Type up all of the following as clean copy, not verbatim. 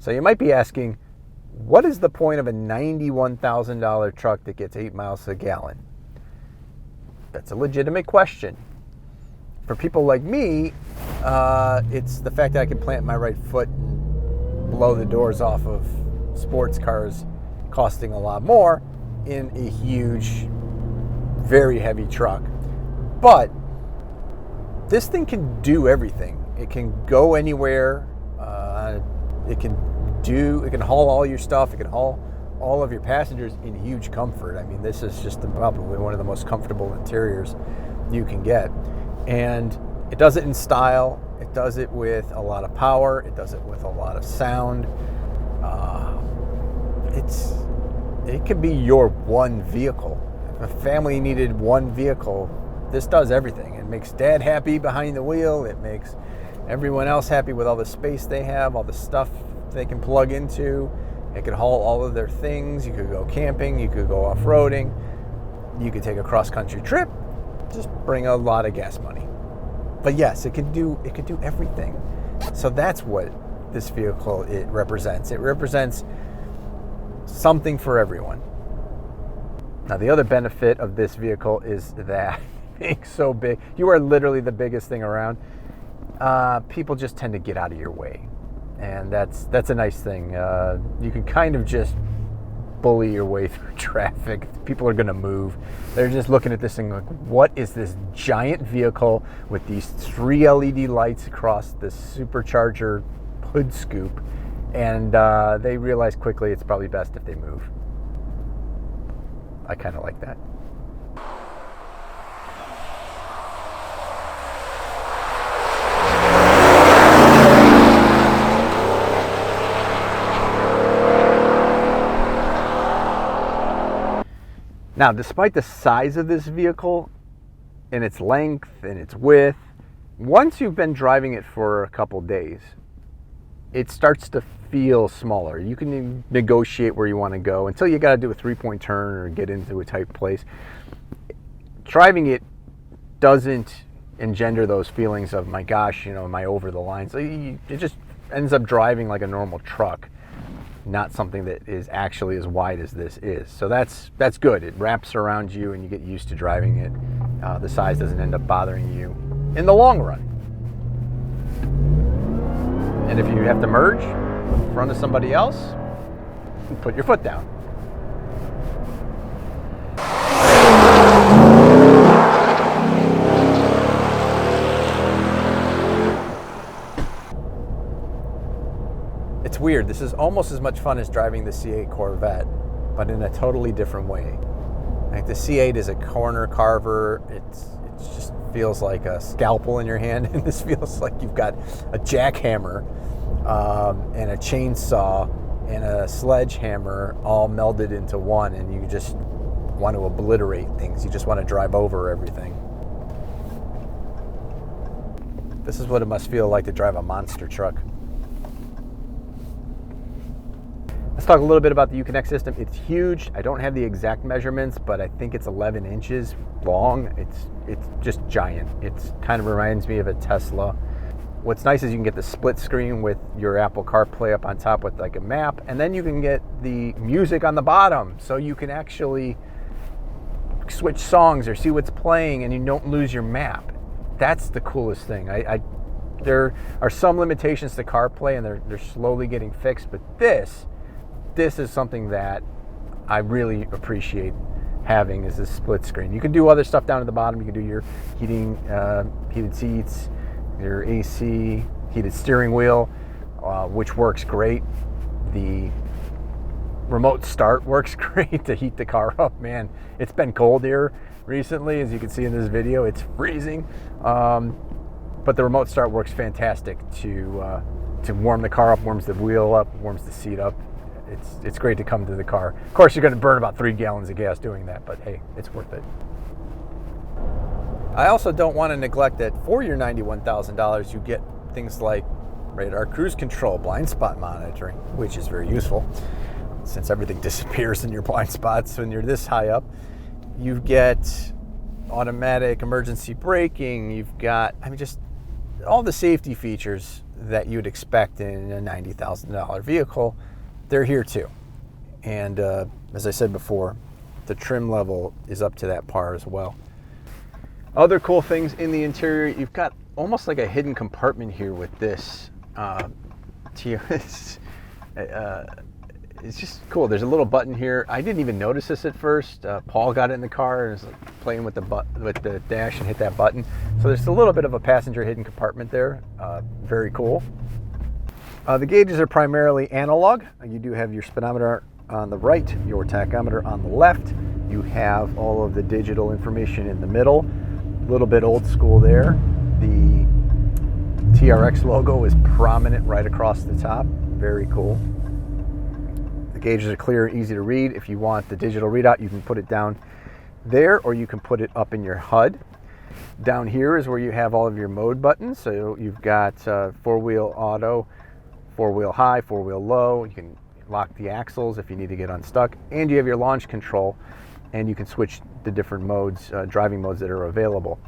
So you might be asking, what is the point of a $91,000 truck that gets 8 miles a gallon? That's a legitimate question. For people like me, it's the fact that I can plant my right foot and blow the doors off of sports cars costing a lot more in a huge, very heavy truck. But this thing can do everything. It can go anywhere. It can haul all your stuff. It can haul all of your passengers in huge comfort. I mean, this is just probably one of the most comfortable interiors you can get. And it does it in style. It does it with a lot of power. It does it with a lot of sound. It could be your one vehicle. If a family needed one vehicle, this does everything. It makes dad happy behind the wheel. It makes everyone else happy with all the space they have, all the stuff they can plug into. It could haul all of their things. You could go camping. You could go off-roading. You could take a cross-country trip. Just bring a lot of gas money. But yes, it could do everything. So that's what this vehicle it represents. It represents something for everyone. Now, the other benefit of this vehicle is that being so big, you are literally the biggest thing around. People just tend to get out of your way, and that's a nice thing. You can kind of just bully your way through traffic. People are going to move. They're just looking at this thing like, what is this giant vehicle with these 3 LED lights across this supercharger hood scoop? And they realize quickly it's probably best if they move. I kind of like that. Now, despite the size of this vehicle and its length and its width, once you've been driving it for a couple days, it starts to feel smaller. You can negotiate where you want to go until you got to do a 3-point turn or get into a tight place. Driving it doesn't engender those feelings of, my gosh, am I over the line? So it just ends up driving like a normal truck, not something that is actually as wide as this is. So that's good. It wraps around you and you get used to driving it. The size doesn't end up bothering you in the long run. And if you have to merge in front of somebody else, put your foot down. It's weird. This is almost as much fun as driving the C8 Corvette, but in a totally different way. Like the C8 is a corner carver. It just feels like a scalpel in your hand, and this feels like you've got a jackhammer and a chainsaw and a sledgehammer all melded into one, and you just want to obliterate things. You just want to drive over everything. This is what it must feel like to drive a monster truck. Let's talk a little bit about the Uconnect system. It's huge. I don't have the exact measurements, but I think it's 11 inches long. It's just giant. It kind of reminds me of a Tesla. What's nice is you can get the split screen with your Apple CarPlay up on top with like a map, and then you can get the music on the bottom, so you can actually switch songs or see what's playing and you don't lose your map. That's the coolest thing. There are some limitations to CarPlay, and they're slowly getting fixed, but this is something that I really appreciate having, is this split screen. You can do other stuff down at the bottom. You can do your heated seats, your AC, heated steering wheel, which works great. The remote start works great to heat the car up. Man, it's been cold here recently, as you can see in this video. It's freezing, but the remote start works fantastic to warm the car up, warms the wheel up, warms the seat up. It's great to come to the car. Of course, you're going to burn about 3 gallons of gas doing that, but hey, it's worth it. I also don't want to neglect that for your $91,000, you get things like radar cruise control, blind spot monitoring, which is very useful since everything disappears in your blind spots when you're this high up. You get automatic emergency braking. You've got, just all the safety features that you'd expect in a $90,000 vehicle, they're here too. And as I said before, the trim level is up to that par as well. Other cool things in the interior, you've got almost like a hidden compartment here with this. It's just cool. There's a little button here. I didn't even notice this at first. Paul got it in the car and was like playing with the dash and hit that button. So there's a little bit of a passenger hidden compartment there. Very cool. The gauges are primarily analog. You do have your speedometer on the right, your tachometer on the left. You have all of the digital information in the middle. A little bit old school there. The TRX logo is prominent right across the top. Very cool. The gauges are clear and easy to read. If you want the digital readout, you can put it down there or you can put it up in your HUD. Down here is where you have all of your mode buttons. So you've got four-wheel auto, four-wheel high, four-wheel low. You can lock the axles if you need to get unstuck. And you have your launch control, and you can switch the different modes, driving modes that are available.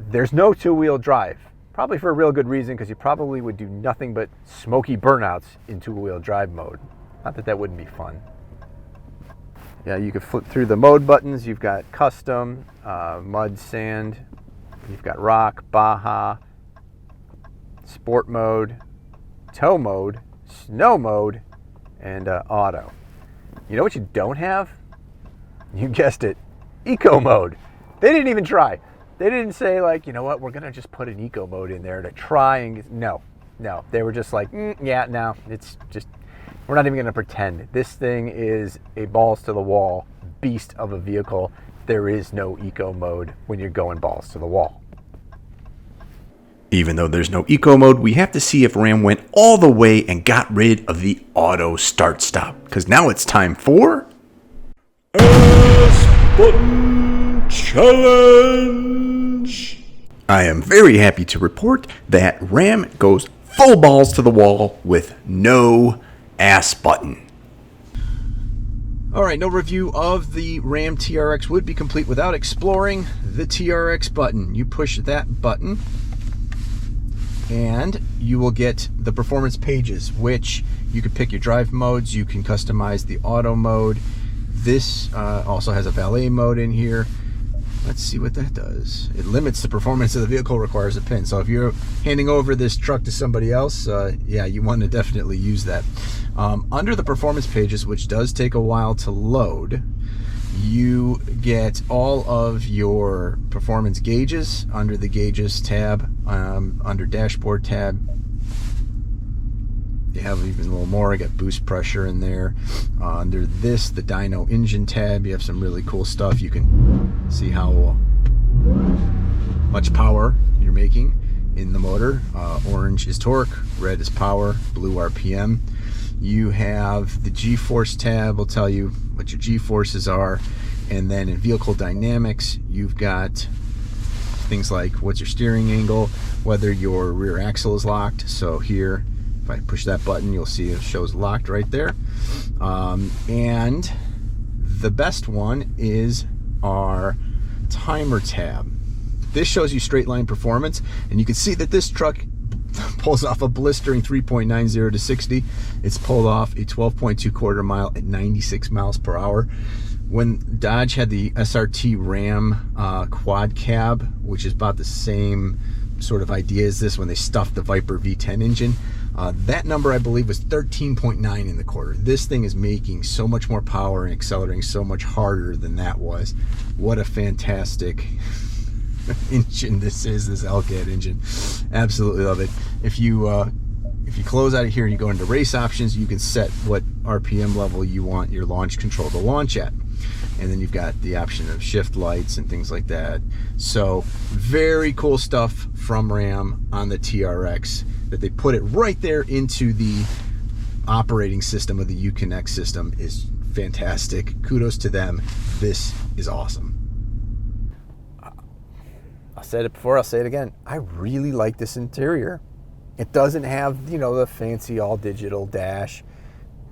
There's no two-wheel drive, probably for a real good reason, because you probably would do nothing but smoky burnouts in two-wheel drive mode. Not that that wouldn't be fun. Yeah, you can flip through the mode buttons. You've got custom, mud, sand. You've got rock, Baja, sport mode, tow mode, snow mode, and auto. You know what you don't have? You guessed it, eco mode. They didn't even try. They didn't say like, you know what, we're gonna just put an eco mode in there to try and no. They were just like, yeah, no, it's just, we're not even gonna pretend. This thing is a balls to the wall beast of a vehicle. There is no eco mode when you're going balls to the wall. Even though there's no eco mode, we have to see if Ram went all the way and got rid of the auto start stop. Because now it's time for S Button Challenge. I am very happy to report that Ram goes full balls to the wall with no ass button. All right, no review of the Ram TRX would be complete without exploring the TRX button. You push that button and you will get the performance pages, which you can pick your drive modes. You can customize the auto mode. This also has a valet mode in here. Let's see what that does. It limits the performance of the vehicle, requires a pin. So if you're handing over this truck to somebody else, yeah, you want to definitely use that. Under the performance pages, which does take a while to load, you get all of your performance gauges under the gauges tab, under dashboard tab. You have even a little more. I got boost pressure in there. Under this, the dyno engine tab, you have some really cool stuff. You can see how much power you're making in the motor. Orange is torque, red is power, blue RPM. You have the G-force tab, will tell you what your G-forces are. And then in vehicle dynamics, you've got things like what's your steering angle, whether your rear axle is locked. So here, if I push that button, you'll see it shows locked right there. And the best one is our timer tab. This shows you straight line performance, and you can see that this truck pulls off a blistering 3.90 to 60. It's pulled off a 12.2 quarter mile at 96 miles per hour. When Dodge had the SRT Ram quad cab, which is about the same sort of idea as this when they stuffed the Viper V10 engine, that number I believe was 13.9 in the quarter. This thing is making so much more power and accelerating so much harder than that was. What a fantastic engine this is, this Hellcat engine. Absolutely love it. If you close out of here and you go into race options, you can set what RPM level you want your launch control to launch at. And then you've got the option of shift lights and things like that. So very cool stuff from Ram on the TRX, that they put it right there into the operating system of the Uconnect system is fantastic. Kudos to them. This is awesome. I said it before, I'll say it again. I really like this interior. It doesn't have, you know, the fancy all digital dash,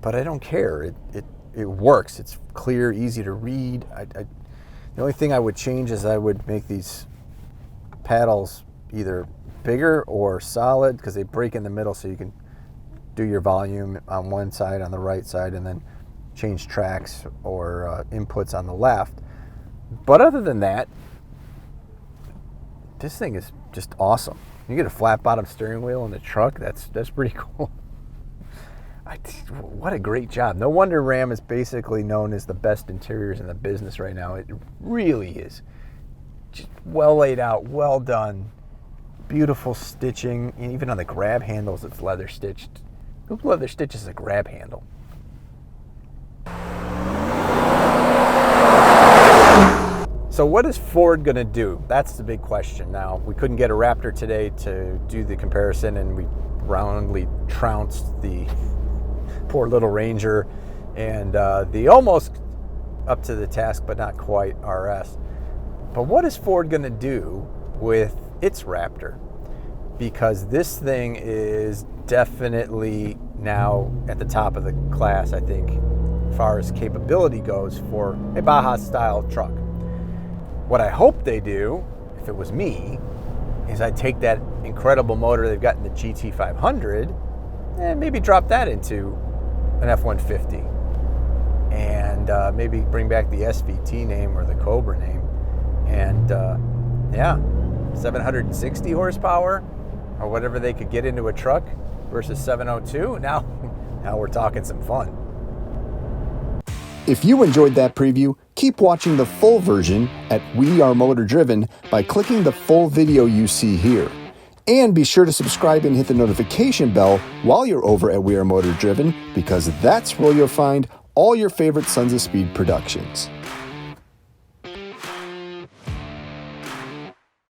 but I don't care. It works. It's clear, easy to read. The only thing I would change is I would make these paddles either bigger or solid, because they break in the middle, so you can do your volume on one side, on the right side, and then change tracks or inputs on the left. But other than that, this thing is just awesome. You get a flat bottom steering wheel in the truck, that's pretty cool. What a great job. No wonder Ram is basically known as the best interiors in the business right now. It really is. Just well laid out, well done, beautiful stitching. And even on the grab handles, it's leather stitched. Who leather stitches a grab handle? So what is Ford going to do? That's the big question. Now, we couldn't get a Raptor today to do the comparison, and we roundly trounced the poor little Ranger and the almost up to the task but not quite RS. But what is Ford going to do with its Raptor? Because this thing is definitely now at the top of the class, I think, as far as capability goes for a Baja style truck. What I hope they do, if it was me, is I'd take that incredible motor they've got in the GT500 and maybe drop that into an F-150 and maybe bring back the SVT name or the Cobra name. And yeah, 760 horsepower or whatever they could get into a truck versus 702. Now we're talking some fun. If you enjoyed that preview, keep watching the full version at We Are Motor Driven by clicking the full video you see here. And be sure to subscribe and hit the notification bell while you're over at We Are Motor Driven, because that's where you'll find all your favorite Sons of Speed productions.